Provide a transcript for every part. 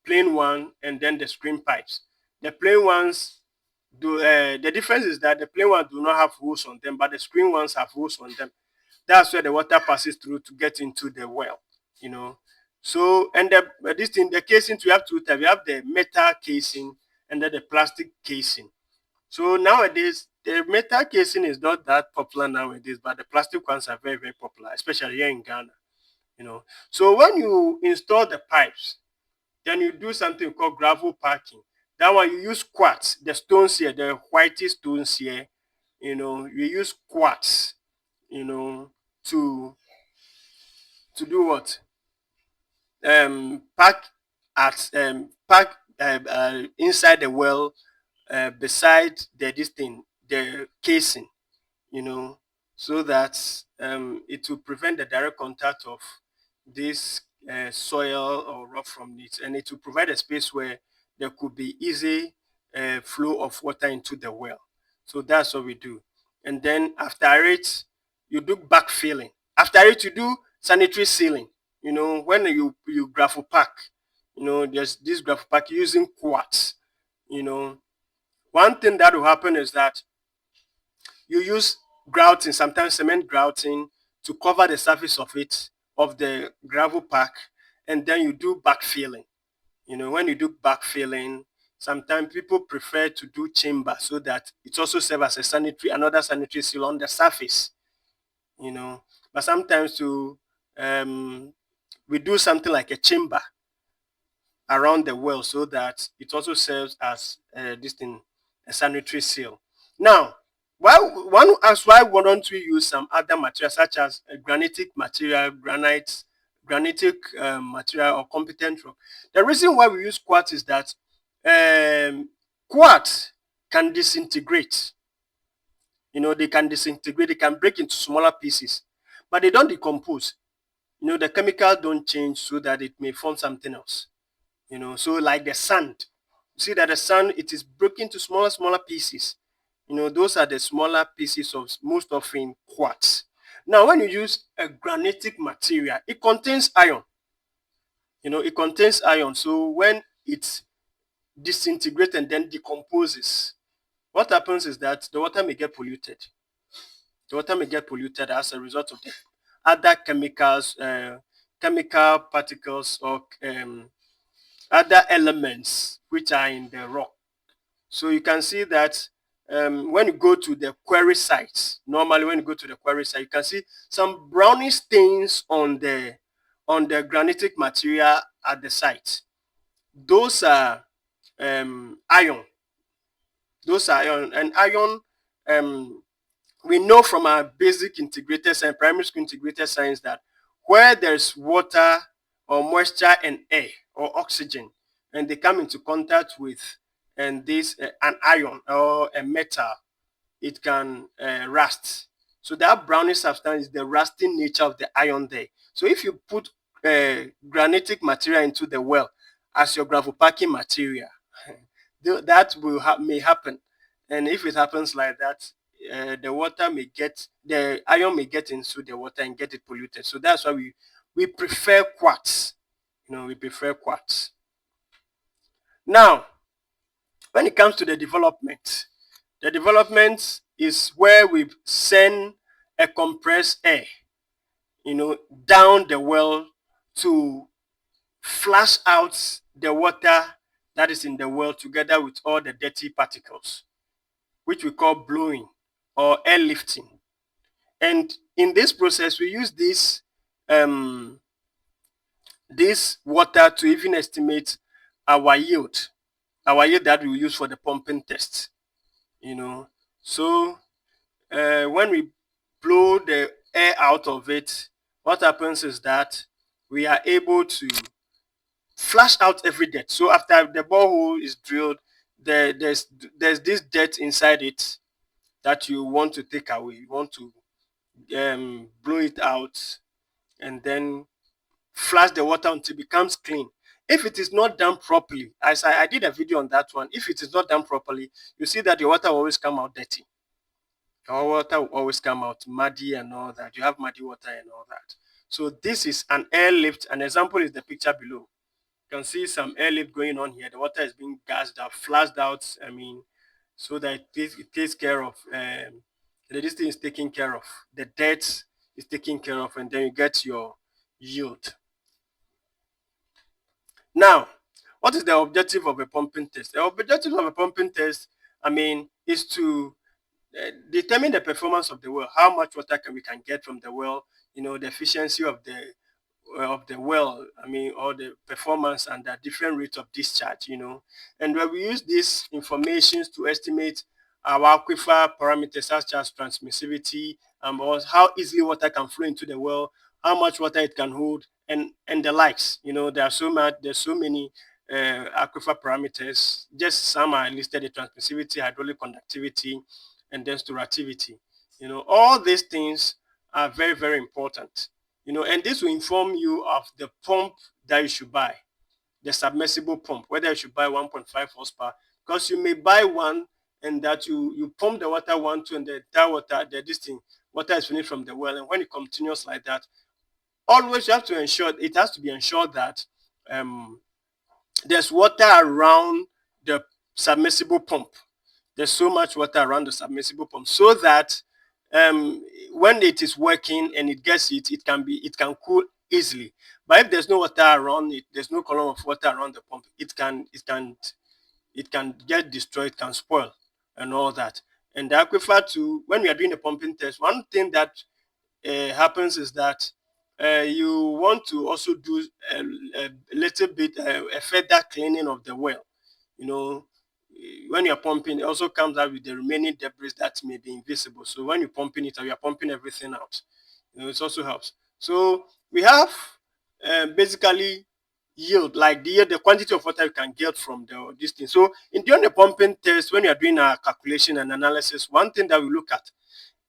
plain one and then the screen pipes. The plain ones the difference is that the plain ones do not have holes on them, but the screen ones have holes on them. That's where the water passes through to get into the well, you know. So, and the casings, we have two types. We have the metal casing and then the plastic casing. So nowadays, the metal casing is not that popular nowadays, but the plastic ones are very, very popular, especially here in Ghana, you know. So when you install the pipes, then you do something called gravel packing. That one you use quartz, the stones here, the whitey stones here, you know, you use quartz, you know, to do what? Pack at pack inside the well, beside this thing, the casing, you know, so that it will prevent the direct contact of this soil or rock from it, and it will provide a space where there could be easy flow of water into the well. So that's what we do. And then after it, you do backfilling. After it, you do sanitary sealing. You know, when you gravel pack, you know, there's this gravel pack using quartz. You know, one thing that will happen is that you use grouting, sometimes cement grouting, to cover the surface of it, of the gravel pack, and then you do backfilling. You know, when you do backfilling, sometimes people prefer to do chamber so that it also serves as another sanitary seal on the surface, you know. But sometimes we do something like a chamber around the well so that it also serves as this thing, a sanitary seal. Now, why one asks, why wouldn't we use some other material such as granitic material, granitic material, or competent rock? The reason why we use quartz is that quartz can disintegrate. You know, they can disintegrate, they can break into smaller pieces, but they don't decompose. You know, the chemical don't change so that it may form something else. You know, so like the sand, you see that the sand, it is broken into smaller pieces. You know, those are the smaller pieces of most often quartz. Now when you use a granitic material, it contains iron. You know, it contains iron. So when it disintegrates and then decomposes, what happens is that the water may get polluted. The water may get polluted as a result of the other chemicals, chemical particles, or other elements which are in the rock. So you can see that when you go to the quarry sites, normally when you go to the quarry site, you can see some brownish stains on the granitic material at the site. Those are iron. Those are iron, and iron. We know from our basic integrated and primary school integrated science that where there's water or moisture and air or oxygen, and they come into contact with and this an iron or a metal, it can rust. So that brownish substance is the rusting nature of the iron there. So if you put granitic material into the well as your gravel packing material, that may happen. And if it happens like that, the iron may get into the water and get it polluted. So that's why we prefer quartz. You know, we prefer quartz. Now, when it comes to the development is where we send a compressed air, you know, down the well to flush out the water that is in the well together with all the dirty particles, which we call blowing or airlifting. And in this process, we use this water to even estimate our yield that we use for the pumping test. You know, so when we blow the air out of it, what happens is that we are able to flush out every dirt. So after the borehole is drilled, there's this dirt inside it that you want to take away. You want to blow it out and then flush the water until it becomes clean. If it is not done properly, as I did a video on that one, if it is not done properly, you see that your water will always come out dirty. Your water will always come out muddy and all that. You have muddy water and all that. So this is an airlift. An example is the picture below. You can see some airlift going on here. The water is being gassed out, flushed out. I mean, so that it takes care of this thing is taken care of. The dirt is taken care of, and then you get your yield. Now, what is the objective of a pumping test? The objective of a pumping test, I mean, is to determine the performance of the well, how much water we can get from the well, the efficiency of the well, I mean, or the performance and the different rates of discharge, And when we use these informations to estimate our aquifer parameters such as transmissivity, or how easily water can flow into the well, how much water it can hold, and the likes. There's so many aquifer parameters. Just some are listed: the transmissivity, hydraulic conductivity, and then storativity. All these things are very, very important. And this will inform you of the pump that you should buy, the submersible pump, whether you should buy 1.5 horsepower, because you may buy one and that you pump the water one, two, and water is finished from the well. And when it continues like that, always you have to ensure, it has to be ensured that there's water around the submersible pump. There's so much water around the submersible pump so that when it is working and it gets it can cool easily. But if there's no water around it, there's no column of water around the pump, it can get destroyed, can spoil, and all that. And the aquifer too, when we are doing the pumping test, one thing that happens is that you want to also do a little bit a further cleaning of the well. When you're pumping, it also comes out with the remaining debris that may be invisible. So when you're pumping it, you're pumping everything out. It also helps. So we have basically yield, like the quantity of water you can get from this thing. So during the pumping test, when you're doing a calculation and analysis, one thing that we look at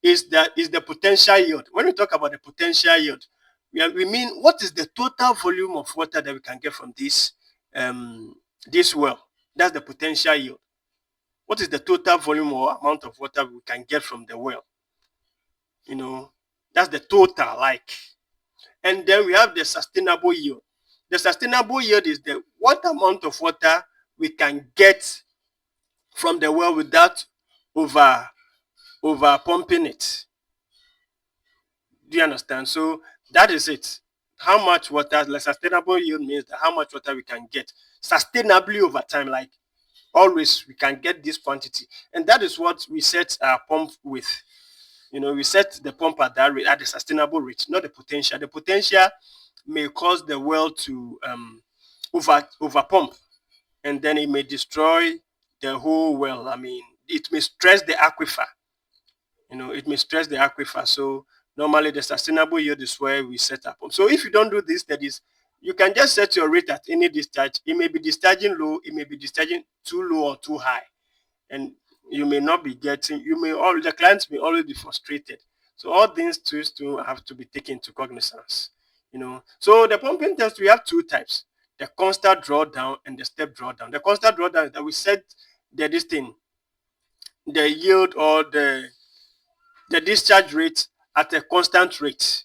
is the potential yield. When we talk about the potential yield, we mean what is the total volume of water that we can get from this well. That's the potential yield. What is the total volume or amount of water we can get from the well? That's the total, like. And then we have the sustainable yield. The sustainable yield is what amount of water we can get from the well without over pumping it. Do you understand? So that is it. How much water, the sustainable yield means that how much water we can get sustainably over time, like always we can get this quantity. And that is what we set our pump with. We set the pump at that rate, at the sustainable rate, not the potential. The potential may cause the well to over pump, and then it may destroy the whole well. I mean, it may stress the aquifer. It may stress the aquifer. So normally the sustainable yield is where we set up. So if you don't do these studies, you can just set your rate at any discharge. It may be discharging low, it may be discharging too low or too high. And you may not be getting, the clients may always be frustrated. So all these tools to have to be taken into cognizance. So the pumping test, we have two types: the constant drawdown and the step drawdown. The constant drawdown is that we set the yield or the discharge rate at a constant rate.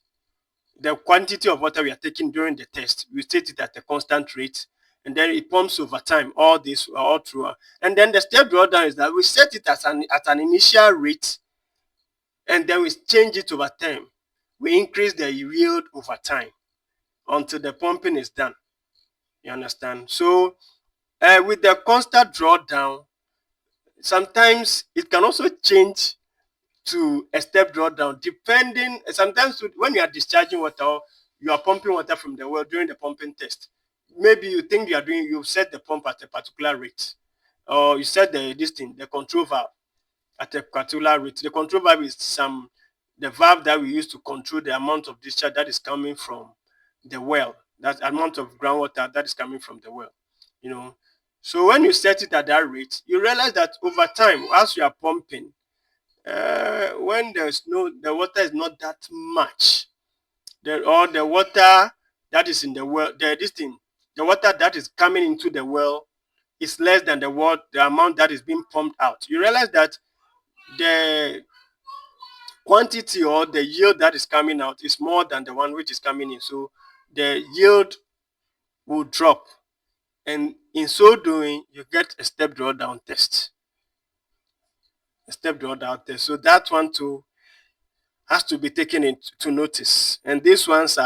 The quantity of water we are taking during the test, we set it at a constant rate, and then it pumps over time, all through. And then the step drawdown is that we set it at an initial rate, and then we change it over time. We increase the yield over time until the pumping is done. You understand? So with the constant drawdown, sometimes it can also change to a step drawdown, depending. Sometimes when you are discharging water, you are pumping water from the well during the pumping test. Maybe you think you've set the pump at a particular rate, or you set the control valve at a particular rate. The control valve is the valve that we use to control the amount of discharge that is coming from the well, that amount of groundwater that is coming from the well. So when you set it at that rate, you realize that over time, as you are pumping, when the water is not that much, the water that is in the well, the water that is coming into the well is less than the amount that is being pumped out. You realize that the quantity or the yield that is coming out is more than the one which is coming in. So the yield will drop. And in so doing, you get a step drawdown test. A step drawdown test. So that one too has to be taken into notice. And these ones are